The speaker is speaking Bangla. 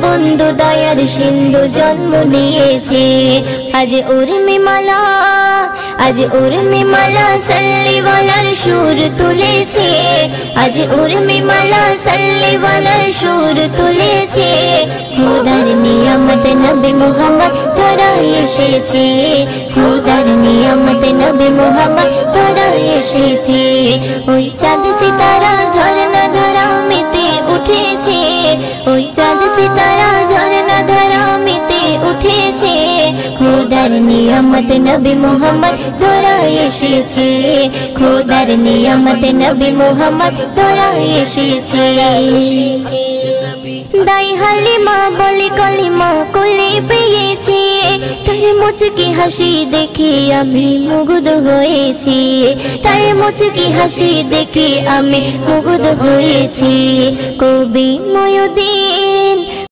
বন্ধু দয়ার সিন্ধু জন্ম নিয়েছে। আজ উর্মিমালা, আজ উর্মিমালা সাল্লিওয়ালার সুর তুলেছে। আজ উর্মিমালা সাল্লিওয়ালার সুর তুলেছে। খোদার নিয়ামত নবী মুহাম্মদ ধরায় এসেছে। খোদার নিয়ামত নবী মুহাম্মদ ধরায় এসেছে। ওই চাঁদ সিতারা ঝরনা ধারা মেতে উঠেছে। ওই চাঁদ সিতারা ঝরনা ধারা মেতে উঠেছে। খোদার নিয়ামত নবী মুহাম্মদ ধরায় এসেছে। খোদার নিয়ামত নবী মুহাম্মদ ধরায় এসেছে। দাই হালিমা বলে কলিমা কোলে পেয়েছে। তার মুচকি হাসি দেখে আমি মুগ্ধ হয়েছি। তার মুচকি হাসি দেখে আমি মুগ্ধ হয়েছি। কবি ময়ুদ্দিন